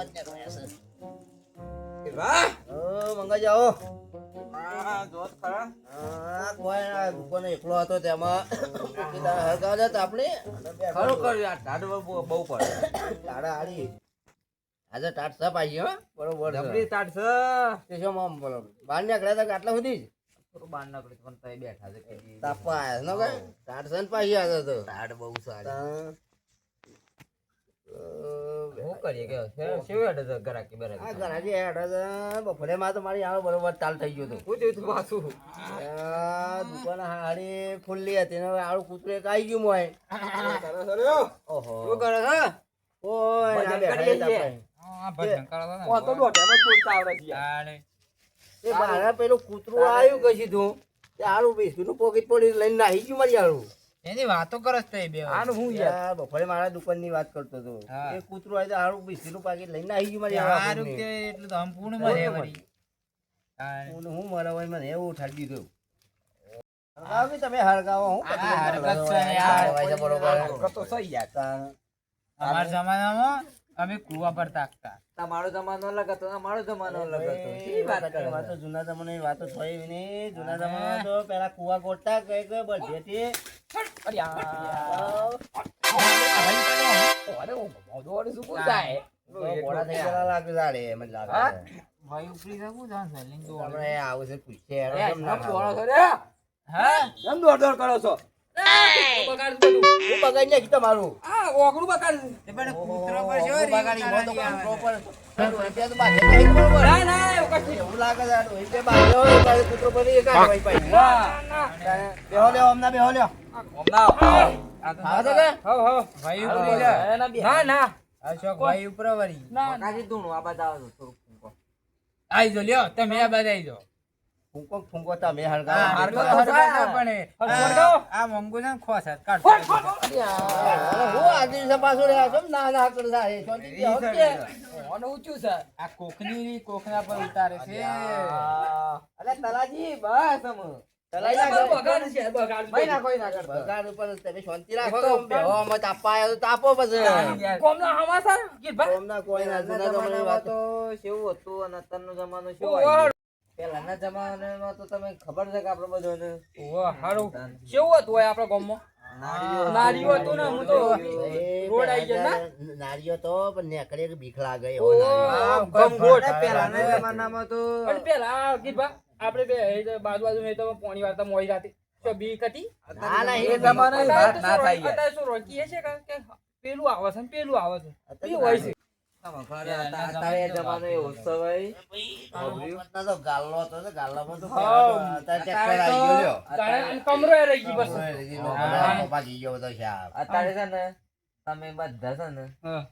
અવાજ નીકળ્યા છે વાહ મંગા જાઓ જોત ખરા કોઈ ના દુકાને એકલો હતો તેમાં હરગાવ જતા આપણે ખરોખર યાર ટાઢ બહુ પડે તારા હારી આજે ટાટ સપ આવી ગયો બરોબર જબરી તાટ છે તે શું આમ બોલો બહાર નીકળ્યા હતા કે આટલા સુધી જ થોડું બાર ના પડે પણ તઈ બેઠા છે કે તાપા આવ્યા ને કઈ ટાટ સન પાછી આવ્યો હતો ટાઢ બહુ સારી તા- શું કરીએ કે સેવ હેડે છે ગરાકી આ બરાકી ઘરાજી હેડ બપોરે માં તો મારી આવો બરોબર ચાલ થઈ ગયો હતો હું થયું તું પાછું દુકાન હારી ખુલ્લી હતી ને હવે આળું કૂતરું એક આવી ગયું મોય ઓહો શું કરે છે ઓય ના ભજન બેઠા કરીએ હતા ઓ તો દોઢ એમ જ બોલતા આવડે છે યાર એ મારા પેલું કૂતરું આવ્યું કશી તું તે આળું બિસ્કુટ નું પોકેટ પડી લઈને નાહી ગયું મારી આળું એની વાતો કરસ તે બે આનું હું યાર યાર બપોરે મારા દુકાન ની વાત કરતો હતો હા. એ કૂતરું આવ્યું તો આળું બિસ્કુટ નું પાકીટ લઈને નાહી ગયું મારી સારું આળું કે એટલું તો સંપૂર્ણ મરે વળી હું મારા ભાઈ મને એવું ઠાડી દીધું હળગાવો કે તમે હળગાવો હું હા, હળગત છે ને યાર. હળગાવાય છે બરોબર કરતો સહી યાર તાણ. અમારા જમાનામાં અમે કુવા પર તાકતા તમારો જમાનો અલગ હતો અમારો જમાનો અલગ હતો શી વાત કરે વાત તો જૂના જમાનાની વાતો થઈ નહીં જૂના જમાનામાં તો પેલા કુવા ગોઠતા કઈ કઈ બધેથી અરે યાર અરે ઓ મોદો શું બોલતાય ઘોડા થઈ ગયેલા લાગે જાડે એમ જ લાગે હા? છે. ભાઈ ઉપરી શકું જાણ સેલિંગ તો આપણે આવું છે પૂછે યાર, અરે કેમ ના આમ ખાવા? દોડો છો રે હા કેમ દોડ કરો છો બગાડ બધું હું બગાડી નાખી તમારું આ ઓગળું બગાડ તે પણ કૂતરો પર ઓહો, શું હું બગાડી, રીંગણ હું તો આવે? કૂતરો પર રૂપિયા તો બાંધે જ નહીં બરોબર. ના ના એવું કશું એવું લાગે છે આ રૂપિયા બાંધ્યો હોય, તારે કૂતરો પર એ કાઢવાય પાછી. બેહો લ્યો, હમણાં બેહો લ્યો. ખાવા તો કે? ભાઈ ઉપરી જા ના ના આ શોક ભાઈ ઉપર વળી કાજી ધૂણું આ બધા આવો થોડું આઈ જો લ્યો તમે આ બધા આઈ જો ફૂંકો ફૂંકો તમે હા, હળગાવો. હરગત ના પડે. આ મંગુ છે ને ખોસ હાથ કાઢતો. હું આ દિવસે પાછો રહ્યા છો, ના ના કરતા એ શાંતિથી આવો કે? ઓનું ઊંચું છે આ કોકના પર ઉતારે છે અરે તલાજી બસ અમ તલાજી ના કરો. બગાડ છે બગાડ ભાઈ ના કોઈ ના કરતા. બગાડ ઉપર તમે શાંતિ રાખો કે આમ બેહો, આમાં તાપવા આવ્યો તો તાપો પછી. કોમના હમાસા ગીરભાઈ કોમના કોઈ ના જૂના જમાનાની વાત તો કેવું હતું અને અત્યારનો જમાનો શું ઓહો. આવ્યો પહેલાના જમાનામાં તો તમે ખબર છે કે આપણે બધાને ઓહ હારું કેવું હતું હોય આપણા ગામમાં નારીઓ હતું ને હું તો એ રોડ આઈ ગયા ના? નારીઓ તો પણ નેકળે કે બીક લાગે એવો નારીઓ. ઓહ. ગમગોટ હા, પહેલાના હા. જમાનામાં તો પણ પેલા ગીરભા આપણે બે એ જે બાજુ મેં તો પોણી વાર્તા મોઈ રાતી તો બીક હતી ના ના એ એ જમાનાની વાત ના થાય યાર. અત્યારે શું રોકીએ છે કે પેલું આવે છે ને પેલું આવે છે અત્યારે એ હોય છે અત્યારે જમાનો એવો છે ભાઈ ના તો ગાલ્લો હતો ને ગાલ્લામાં તો હા. અત્યારે ટ્રેક્ટર આવી ગયો લ્યો. અને કમરો એ રહી ગઈ બસ બધા ભાગી ગયો બધો શાપ. અત્યારે છે ને તમે બધા છે ને હા.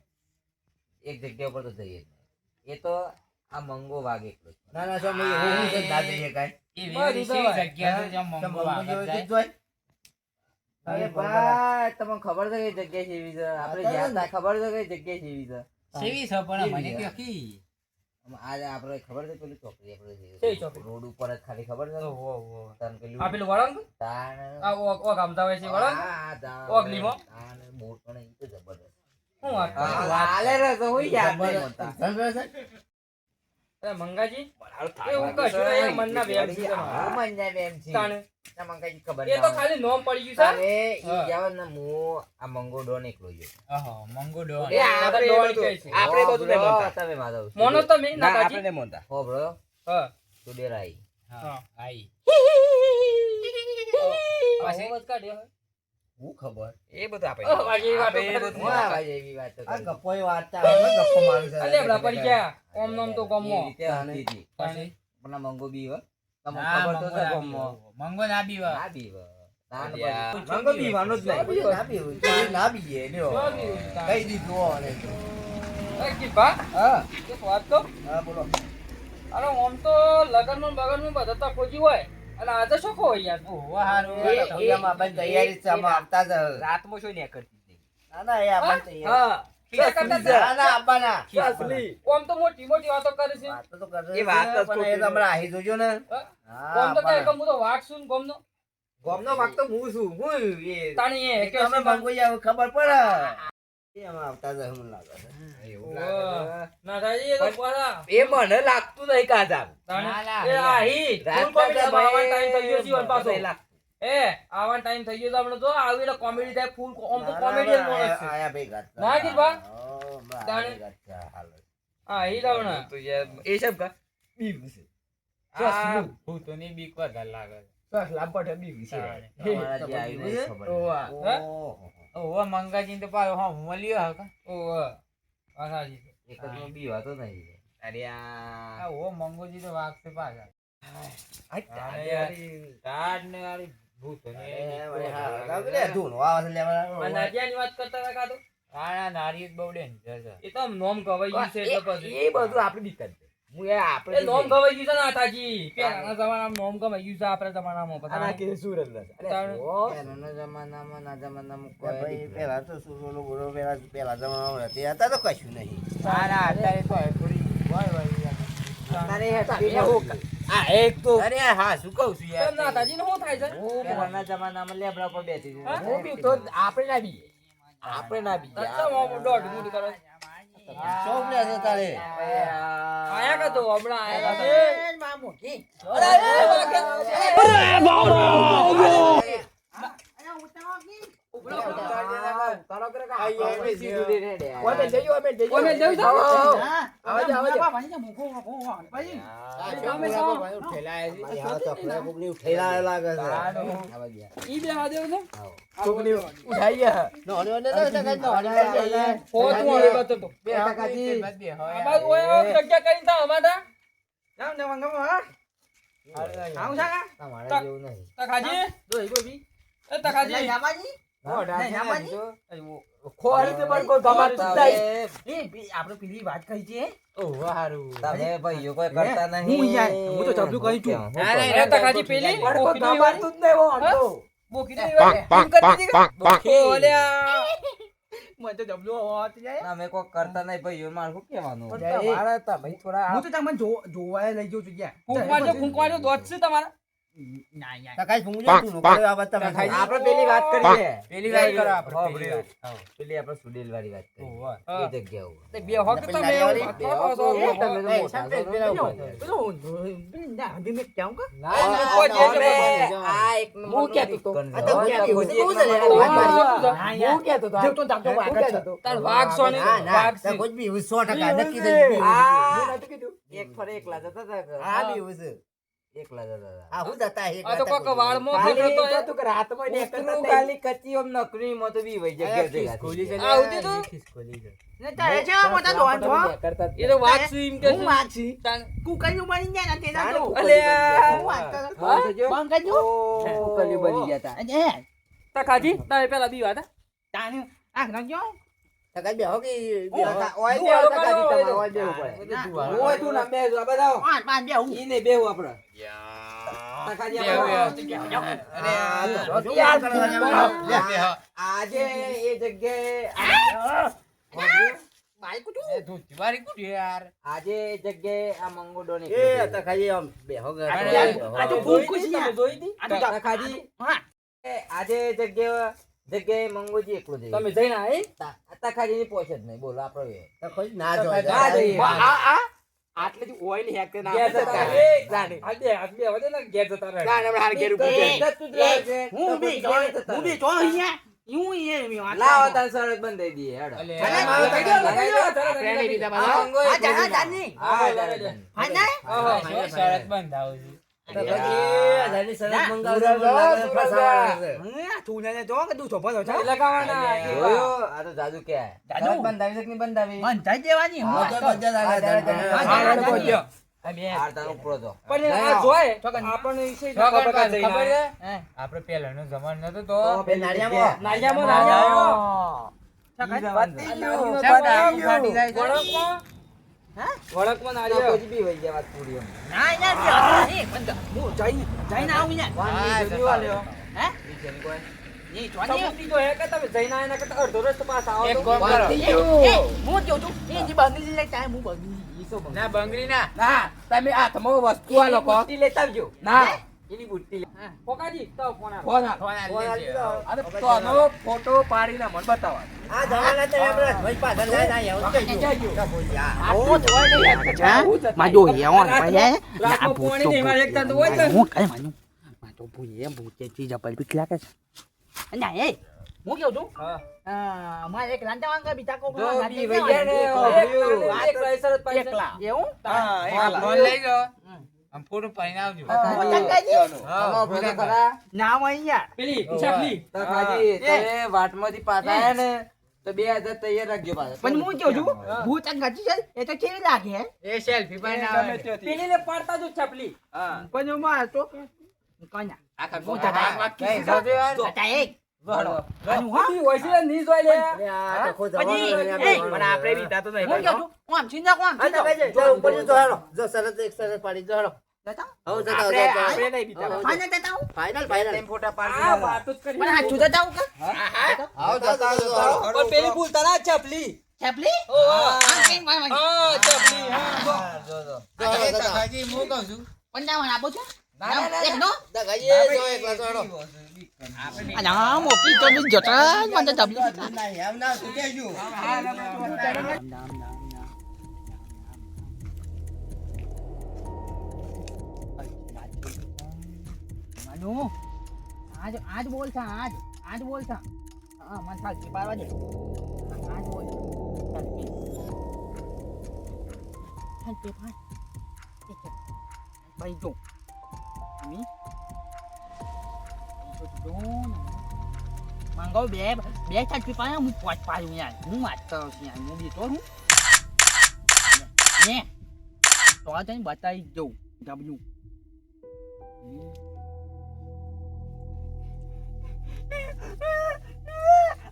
એક જગ્યા ઉપર તો જઈએ જ નહીં. એ તો આ મંગો વાઘ એકલો છે. ના ના શું હું છે ના જઈએ કાંઈ. એ વેરી સેવી જગ્યા છે જ્યાં કેમ મંગો મંગો વાગત જેવું જાય. જ જોઈ? અરે ભાઈ તમને ખબર છે કઈ જગ્યા છે એવી છે આપણે અત્યારે ગયા તા ખબર છે કઈ જગ્યા છે એવી છે સેવી છે પણ કેવી મને છે? કે કી આજે આપણે ખબર છે પેલી ચોકડી આપણે કઈ ચોકડી? રોડ ઉપર જ ખાલી ખબર છે તને પેલું આ પેલું વળંગ તાણ આ ઓ ગામતા હોય છે વળંગ આ તાણ ઓગલીમાં? તાણ બોટ પણ ઈ તો જબરદસ્ત શું વાત કરો? હાલે રે તો હું યાદ નહીં જબરદસ્ત. હોતા. જબરદસ્ત. અરે મંગાજી એવું કશું નહીં, મનના વેમ છે તમારા. હા, મનના વેમ છે. તાણે. ના મંગાજી ખબર એ ના તો હોય. ખાલી નોમ પડી ગયું અરે ઈ હા. જાવ ને હું આ મંગો ડોન એકલો ગયો. છે મંગો ડો એ આપણે ડોળ બધું- કહે છે. આપણે બધું નહીં હોભળો, માનતા. તમે માધવ. મોનો તો મેં નાકાજી હોભળો, હા તું ડેરાઈ. હા આઈ પછી? અવાજ કાઢ્યો હું ખબર. એ બધું આપણે ઓહ, વાગી વાતો આપણે એ કરે. બધું ના વાગે એવી વાત તો આ કરી. ગપ્પોય વાર્તા આવે ને, ગપ્પો મારી છે. અલે બડા પડી ગયા ઓમ નોમ તો એ ગમો રીતે હતી હતી. પછી પણ આ મંગો બી હો. તમને હા, ખબર તો મંગો છે ના ગમો. બીવો. મંગો ના બીવા ના બી હો. તાન અલ્યા. પછી. મંગો બીવાનું જ ના નહીં. બીએ, ના બીએ. કોઈ ના બીએ, લ્યો. ના બીએ. કહી દીધું હો અને. એ કીધા હા એક વાત તો હા બોલો. અરે ઓમ તો લગનમાં બગનમાં બધા તો ખોજી હોય અને આજે શું ખો યાર ઓહો હારું એ- એ- રસોઈયામાં આપણી તૈયારી જ છે, આમાં આવતા જ. રાતમાં શું નહીં કરતી હતી. ના ના એ આપણી તૈયારી. હા. ખીચા કરતા હતા. ના ના આપવાના. ઓમ તો મોટી મોટી વાતો કરે છે વાતો તો કરે એ વાત જ છે, પણ એ ખોટી. તો હમણાં આહી જોજો ને. હા? હા, ઓમ તો કહે કે આપવાના. હું તો વાઘ છું ને ગમનો ગોમનો વાગ તો હું છું. હું એ. તાણી એ કે તમે મંગોઈ આવો ખબર પડે. એમાં આવતા જાય મને લાગે છે. એવું લાગે નાથાજી, એ તો પાછા. છે. એ મને લાગતું નહીં કાજા તાણે. ના, ના, એ આહી. ફૂલ comedy હવે આવવાનો time થઈ ગયો છે ઈવન પાછો. આવવાનો time થઈ ગયો છે હમણાં તો. આવી એટલે comedy થાય. ફૂલ આમ તો comedian માણસ છે. આયા ભેગા હતા. ના કીધું બા? ઓ, બા, તાણે. ભેગા હતા, હાલ. આહી લાવણા. તો યાર એ સબ કા બીક છે આ ભૂતોની બીક વધારે લાગે છે. લાંબા બીક છે તમારા જે આવીને ખબર ઓવા. નહીં. ઓહો. ઓવા મંગાજીને તો પાછો હા મળ્યો હે કા? ઓવે. આ સાચી છે. એક જ નો બી વાતો નહીં અરે આ ઓ મંગોજી તો વાગશે પાછા. આ ટાઢ ને આરી ભૂતોની એ બીક વળી હા, વધારે લાગે લાગે. લે, ધૂનો આવે છે લેવા. આ નાદિયાની વાત કરતા હતા કાં તો? આ નારી બહુ ડેન્જર છે. એ તો આમ નોમ ગવાઈ ગયું છે એટલે પછી. એ બધું આપણી બીક જ છે હું એ આપણે એ નોમ ગવાઈ ગયું છે નાથાજી. પેલાના જમાનામાં નોમ ગવાઈ ગયું છે આપણા જમાનામાં આના પછી. કે સુરત અરે તાણ. ઓ પહેલાના જમાનામાં ના જમાનામાં ભાઈ, કોઈ પેલા તો સુરોનો ગુરો પેલા જમાનામાં રહેતી હતા તો કશું નહીં. સારા અત્યારે તો હવે થોડી હોય હોય તારે આ એક તો અરે હા શું કહું છું કેમ નાથાજીને શું થાય છે? પહેલાના જમાનામાં લેબડા પર બેસી હતી. હા? હું બી તો આપણે ના બી આપણે ના બી અચ્છા, આમ દોઢ મૂઠ કરે. શોખ લે છે તારે. આયા કા તો હમણાં આયા કા છે. આ તકલા કોકની ઉઠેલા લાગે છે. ઈ બે હાથે છે? નોની તો કાંઈ ફોર્થ વાળો બતો તો. આ બાજુ ઓય ઓય જગ્યા કરીને તા અમારા. તમારે જેવું નહીં તખાજી? એ તખાજી. ખોરી તે પણ કોઈ ગમાત નહીં આપણે પેલી વાત કહી છે. તમે ભાઈઓ કોઈ કરતા નહીં હું તો જબલું કહી છું. એ તખાજી પેલી પણ કોઈ બોકીડી ગમાતું જ નહીં હો આમ તો. બોકીડી વાળી. એમ કરતી હતી કે? બોકી. ઓલ્યા. મને તો જબલું હોત જાય. તમે કોઈ કરતા નહીં ભાઈઓ મારે શું કહેવાનું પણ તમારે તમે થોડા હું તો તમને જોવાય લઈ જઉં છું ગયા. ફૂંક મારજો દોત છે તમારા. તકાઈ ફૂંક જો તું નોકરી આ વાત તમે આપણે પેલી વાત કરીએ પેલી વાત કરો આપણે, હો, પેલી વાત. પેલી આપણે સુડેલ વાળી વાત કરીએ હા. એ જગ્યા ઉપર તે બે હોક તો તમે એવું વાત કરો છો. એ તમે તો એ, મોટા સાંભળે, છો. પેલા પેલા ઉપર. ઉપર. ના હજી મેં કેવું કે આ એક હું કહેતો તો. આ તો નંબરનો હું ખોજી કહેતો એક તો. નંબરનો. ના, યાર. હું કહેતો તો. જો તો તાપતો વાઘ જ હતો. તાર વાઘ છો ને ના, ના, વાઘ તાર છે. કોઈ બી 100% નક્કી થઈ ગયું. આ હું નહોતું કીધું. એક ફરે એકલા જતા હતા આ બી એવું છે. એકલા જતા હતા આ હું જતા એક આ તો રાતા કોક વાળમાં ખાલી ફરતો એક હોય. હતું કે રાતમાં ને એક જ નતું. ખાલી કચ્ચી આમ નકરી માં તો બી વહી જગ્યા ભેગા થઈ ગયા. આ ઉતી તું? ને તારે છે મોટા દોન છો. એ તો વાઘ છે એમ કે હું વાઘ છી. તાન. કુકરીયું બની જાય ને તેના તો. અલ્યા. હું વાત કરું. હા, તો જો. બંધ કરજો. કુકલી બની ગયા તા. અને તખાજી તારે પેલા બી વાત તાને આ નાખજો. તકાઈ બેહો કે ઓય બે દુવાળો હતા કાઢી કરો, તમારે, ઓય બેહવું પડે. ઓય તું ના બેસ, આ બધા આવો. પાંચ પાંચ બેહું. ઈ નહીં બેહવું આપણે. તખાજી આપણે આવો. આજે એ જગ્યાએ બાઈક તું. એ ધોતી વાળી કુટી યાર. આજે એ જગ્યાએ આ મંગોડો ને એ તકાઈ આમ બેહો કે. આ તો ફૂલ ખુશી તમે જોઈ હતી? તખાજી હા. આજે એ જગ્યાએ મંગોજી એકલો જઈએ. તમે જઈને આઈ? તખાજી ની પોછ જ નહીં, બોલો આપણે તકાઈ ના જો. ના જઈએ. આટલેથી ઓઇલ હેક ના ઘેર જતા રહે. આ બે વધે ને ઘેર જતા રહે. હું બી જો અહીંયા. હું એ મી વાત. લાવો તાર સરસ બંધ થઈ દઈએ હેડો. અલે, અલે, મારો થઈ ગયો, થઈ ગયો. આપણે બીજા આ બધા મંગો હા, એક જા, બીજી જાની. હા, હા, જા, જા. હા ના. આહા. શરત બંધાવું છું. તું ને જો કે તું છોપો છો. એ લગાવવાના. જોયો? આ તો જાદુ કે જાદુ? સરસ બંધાવી છે કે નહીં બંધાવી? બંધાઈ દેવાની. હું હા, વાત તો કરું. હા, હા, હાર તારો ઉપરો જો. પણ આ જોય આપણને વિશે ખબર ખબર છે, ખબર છે. આપણે પહેલાનો જમાનો નતો તો તો પેલી નાળિયામાં. નાળિયામાં. વળકમાં તો નાળિયેર. કોઈ બી વહી જાય વાત પૂરી એમ. ના યાર નહીં બંધ. હું જઈને આવું યાર. વાહ, બીજું વાલ્યો. હે? બીજાની કોઈ? નહીં જોની. સબૂતી તો હે કે તમે જઈને આયા ના કરતા અડધો રસ્તો પાસ આવો એક તો. કામ કરો. એ હું જો છું. એ જે બંગલી લઈ તા હું બંગલી. ઈ શું બંધ? ના બંગડી ના ના, તમે આ તમારો વસ્તુ આ લોકો મોટી લેતા આવજો. ના એની બુટ્ટી લે. ફોકાજી તો ફોન આપ. ફોન આલી ફોન આલી દેજો. દીધો. અરે તો આનો ફોટો પાડીને મને બતાવવા. આ જમાના તો આપણે ભાઈ પાછળ જાય ના એવું કઈ ગયું આ તો જોઈ નહીં યાર. mà vô hiểu rồi phải thế રાતનો પોણી નહીં, મારે એક તાન તો હોય જ ને. muốn cái mà nhung mà tôi vui em vui chơi chi giờ phải biết lát cái anh này ấy muốn kêu chú mà cái lạnh cho ăn cái bị ta cô જો lạnh બી cho વૈયા ને એક લાઈ શરત પાડી છે. hiểu હા phone લઈ લો. આમ ફોટો પાડીને આવજો. chắc cái gì હા તમારો ભેગા ખરા? nào mà nha પેલી ચપલી. તો કાજી, તમે વાટમાંથી પાછા આયા ને તો 2000 તૈયાર રાખજો પાછા. mình muốn kêu chú vui chắc gạch chứ để cho chế là kìa એ સેલ્ફી પાડીને આવે. પેલીને પાડતા જો ચપલી. coi nhưng mà chú coi nè આખા હું ગોટા ચડાય. વાકી કઈ છે. જોજો યાર. chạy ấy વળો. anh hả પેલી હોય છે નહીં જોઈ લે. આ તો ખુદ પછી જવાનું એ નહીં પણ આપણે બીતા તો નહીં muốn kêu chú ngoạm xin ra ngoạm આ xin તો કઈ ra જાય ચાલ ઉપર જો હાલો જો સરસ એક સરસ પાડી જો હાલો Jatuh. હવે જતા આપણે જતા આપણે નહીં બીતા ફાઇનલ તે તાવ ફાઇનલ ફાઇનલ તેમ ફોટા આ પાડીને વાતો જ કરી. પણ આ જુદા તાવ કે આવો જતા જતા પણ પેલી ભૂલતા ના ચપલી. ચપલી આ કેમ ભાઈ ભાઈ હા ચપલી. હા. જો જો. આ તો કાજી હું કહું છું. પંજામાં આપો છો ના, ના, ના, એક નો દગાઈએ જો એકલા જો હાલો આપણે આ ના મોટી તો બી જતા મને ચપલી ના એમ ના તું કે જો માનુ આજ બોલ છે આજ બોલ છે હા મન થાકી પાડવા દે આજ બોલ ચાલ કે હાલ તે ભાઈ જો ami જો માંગો બે થાકી પાડે હું પોચ પાડું યાર હું વાત કરું છું યાર હું બીતો હું ને તો આ તને બતાવી દઉં W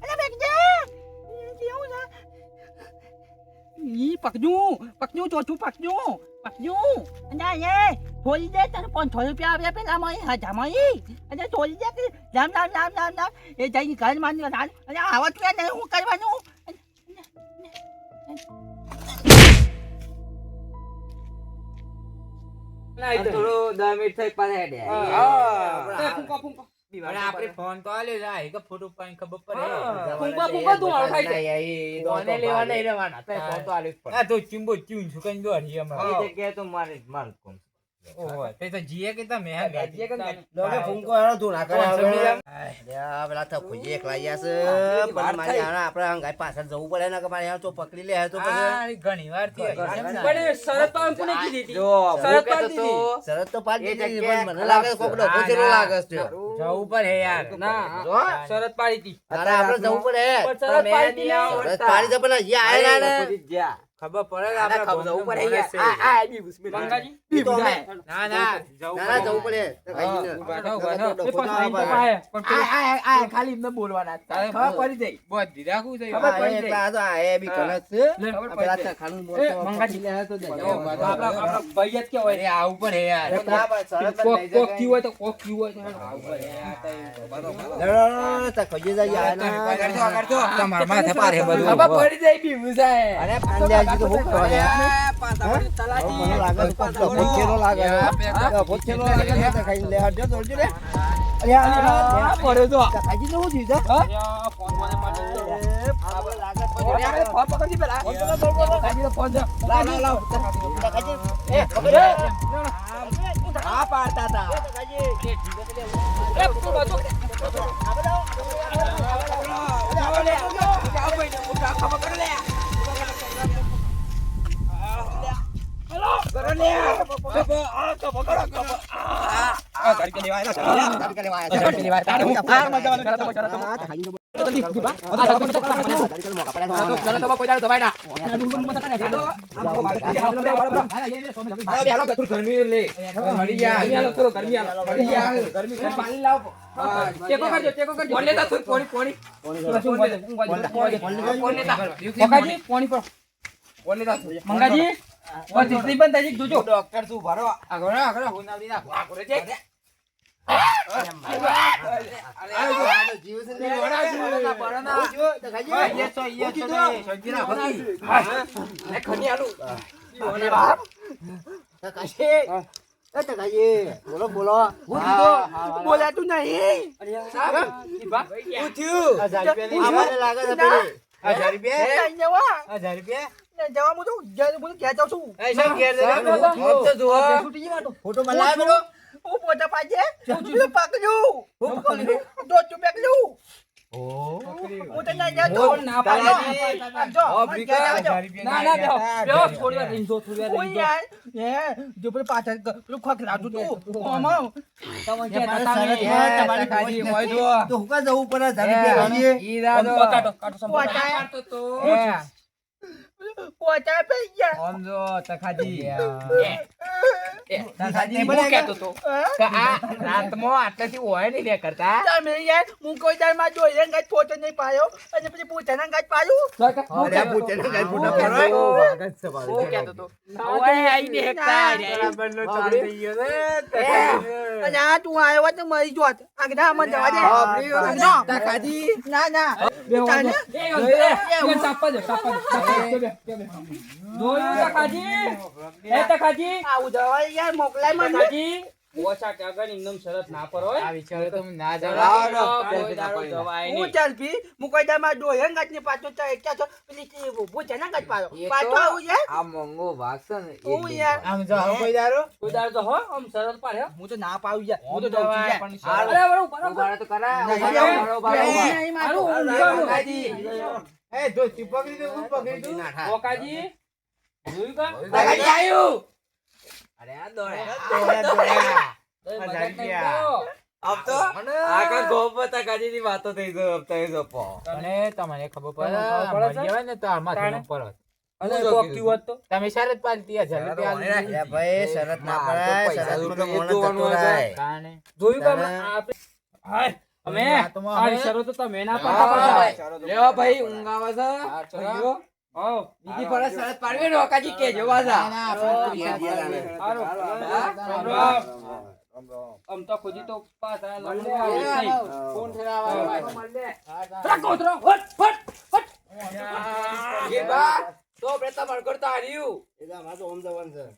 Anh bẹt ra Chiếu ra Ý Bạc Nhu cho chú Bạc Nhu Anh đây nha Thôi đi chết nó còn thôi bia làm ơi hả chả mấy anh thôi đi chết làm để chạy cái mà như là anh hả anh cái này không cái bao nhiêu ના ઈ તો. થોડું 10 minute થઈ પાછા હેડે. તે ફૂંકો ફૂંકો. પણ આપણે phone તો આલ્યો છે. આ એક ફોટો પાડીને ખબર પડે. ફૂંકો ફૂંકો ધુમાડો થાય છે. ફોને લેવા નહીં રહેવાના. તો ફોન તો આલ્યો જ પડે. આ તો ચીંબો ચીન છું કઈ દોડી અમારે. એ જગ્યાએ તો મારે મારું જ કોમ છે. ઓહો તે તો જીએ કે તમે હા ગાજીએ કે લોકે ફૂંકો હાલો તું ના કરે સમજી જા. લ્યા પેલા તો ખુજી એક લાયા છે પણ મારે આના આપણે હંગાઈ પાછળ જવું પડે ને કે મારે આ તો પકડી લે તો પછી આ ઘણી વાર થી પણ એ શરત પાડવાનું કોને કીધી હતી? જો શરત હું પાડી કહેતો તો શરત તો પાડી એ દીધી જગ્યાએ પણ મને લાગે કોક ડખો જેલો લાગે છે જવું પડે યાર. ના જો શરત પાડી હતી. તારે આપણે જવું પડે પણ શરત પાડી હતી ને. શરત પાડી દે પણ હજી આયા ને ખુદ જ જા. ખબર પડે કે આપણે ખબર જવું પડે બોનસ છે. મંગાજી ઈ તો અમે ના ના ના જવું પડે તો કઈ ને ઉભા થો, ઉભા થો. એ પાછા અહીં તો પાહે. પણ પેલું ખાલી એમને બોલવાના તારે ખબર પડી જાય બધી રાખવું છે. ખબર પડી જાય આ તો આ એ બી કલર છે લે, આ પેલા તો ખાનું એ, બોલતો મંગાજી. પકડી લે તો દે આપણા ભાઈ જ કેવાય. અરે આવું પડે યાર. કોક થયું હોય તો કોક થયું હોય તો હેડો. આવું પડે યાર. લડો તો ખોજી જાય કરજો, કરજો. તમારા માથે પારે બધું. ખબર પડી જાય બી મુજાય. અરે પાંડ્યાજી તો હું કહે મને લાગે છે કોક ડખો જેલો લાગે છે ડખો જેલો લાગે છે તો ખાઈ લે હટજો દોડજો રે અરે આ પડ્યો તો કાકાજી તો હું થયું છે યા, ફોન મને પાડે. આપણે લાગે છે ફોન પકડજી પેલા. કાકાજી તો ફોન છે. લાવ કાકાજી એ ખબર છે આ પાડતા હતા કાકાજી એ, તું બાજુ. ટેકો કરજો, ટેકો કરજો. ફોન લેતા તું, પોણી, પોણી. મંગાજી, પોણી પર. મંગાજી, ઓ તીસરી બંધ થઈ ગઈ, જોજો. ડોક્ટર તું ભરો આગળ આગળ હું ના દીધા આગળ જે જીવ છે ને યે તો સંજી ના ભરી કાકાજી એ ટકાજી બોલો બોલો હું કીધું બોલાતું નહીં શું થયું? 1000 રૂપિયા અમારે લાગે છે પેલી 1000 રૂપિયા? નહીં જવા 1000 રૂપિયા? નહીં જવા હું તો ઘેર જાઉં છું એ શેમ ઘેર જતા? મોત તો જુઓ. ફોટો બનાવ્યો પેલો હું પોતા પાજે હું પકડ્યું દોસ્તું પકડ્યું હું તો નહીં જતો બોલ ના પાડી. જો ના ના બેહો બેહો થોડી વાર રીંઝો થોડી વાર કોઈ રીંઝો. યાર જો પેલું પાછળ પેલું ખખડાતું તું આમાં તમે કે કહેતા મારે તમે. શરત હોય, તમારી ખાજી હોય તો. તો હું કાં જવું પડે 1000 રૂપિયા ખાઈએ? ઈ રાતો. કાઢો કાઢો સંપર્ક. પોતા કાઢતો તો. પોતા પઈ ગયા આમ જો તખાજી. તખાજી હું બોલે કહેતો તો કે આ રાતમાં આટલાથી હોય નહીં લે કરતા. તમે યાર હું કોઈ દર માં જોઈ ને કાંઈ ફોટો નહીં પાયો અને પછી પૂછાના કાંઈ પાયું અરે આ પૂછે ને કાંઈ ફોટા પાડો. હું કહેતો તો. ઓય આઈ દેખતા બરાબરનો ચાલુ થઈ ગયો છે. અને આ તું આવ્યો હોત ને મરી જોત આગળ મને જવા દે હા, તખાજી ના ના બેહો, ચાલે. બેહો. એ ચાપા દે ચાપા દે ચાપા દે. જોયું તખાજી? એ તખાજી? આવું જવા યાર મોકલાય મને તખાજી? ઓછા કે અગર એકદમ શરત ના પર હોય. આ વિચાર તો ના લાવો, જવા કોઈ દાડો જવાય હું નહીં. ચાલ ભી હું કોઈ દર માં જોઈ ને ને પાછો ક્યાં છો પેલી પૂછાના કાંઈ પાયો એ તો પાછો આવું છે આ મોંઘો ભાગ છે ને એ હું યાર આમ જો હવે કોઈ દારો કોઈ દાડો તો હો આમ શરત પર હે. હું તો ના પાવું યાર હું તો આમ જઉં છું જવાય યાર. પણ હારું. શરત. અરે બરોબર ઉભારો તો કરા નહીં, ઉભારો, ઉભારો, ઉભારો. નહીં, નહીં, હારું, મારું. ઊંઘવાનું. તખાજી એ જો ચીપકડી દે હું પકડી દઉં. કોકાજી જોયું કા? તખાજી આયુ અરે આ દોડે. તો એ મજાક હજાર નહીં રૂપિયા. કરો. अब तो आका गोप तकाजी ની વાતો થઈ ગઈ अब તો એ ગપ્પો. અને તમને ખબર તમને ખબર પડે પડે છે? મરી જવાય ને તો આમાંથી તાણે? ઉપર જ. અને હું કોક કીધું? થયું હોત તો? તમે શરત પાડતી 1000 રૂપિયા આલી દીધી. અરે ભાઈ શરત ના મારે તો પડાય પૈસા શરત જોવાનું માં હોય તો. રાય તાણે. જોયું કે તારે? હમણાં આપણે હાય અમે વાતમાં આ અમે- શરતો તમે ના હા, પાડતા ભાઈ. પાડતા. લેવા ભાઈ ઊંઘ આવે છે. હા, ચલો. ભાઈઓ, આવો. બીજી ફરજ શરત પાડવી ને ઓકાજી કે જોવા જા. ના, ના, આપણે તો હારો. હા? રામ. આમ તો ખુદી તો પાછા લડને આવે જ નહીં. ફોન ફેરાવા પેલા કોતરો, હટ, હટ, હટ. એ બા તો આપણે તમાર કરતા હાર્યું. એ તો અમારે તો ઓમ જવાનું છે આવે.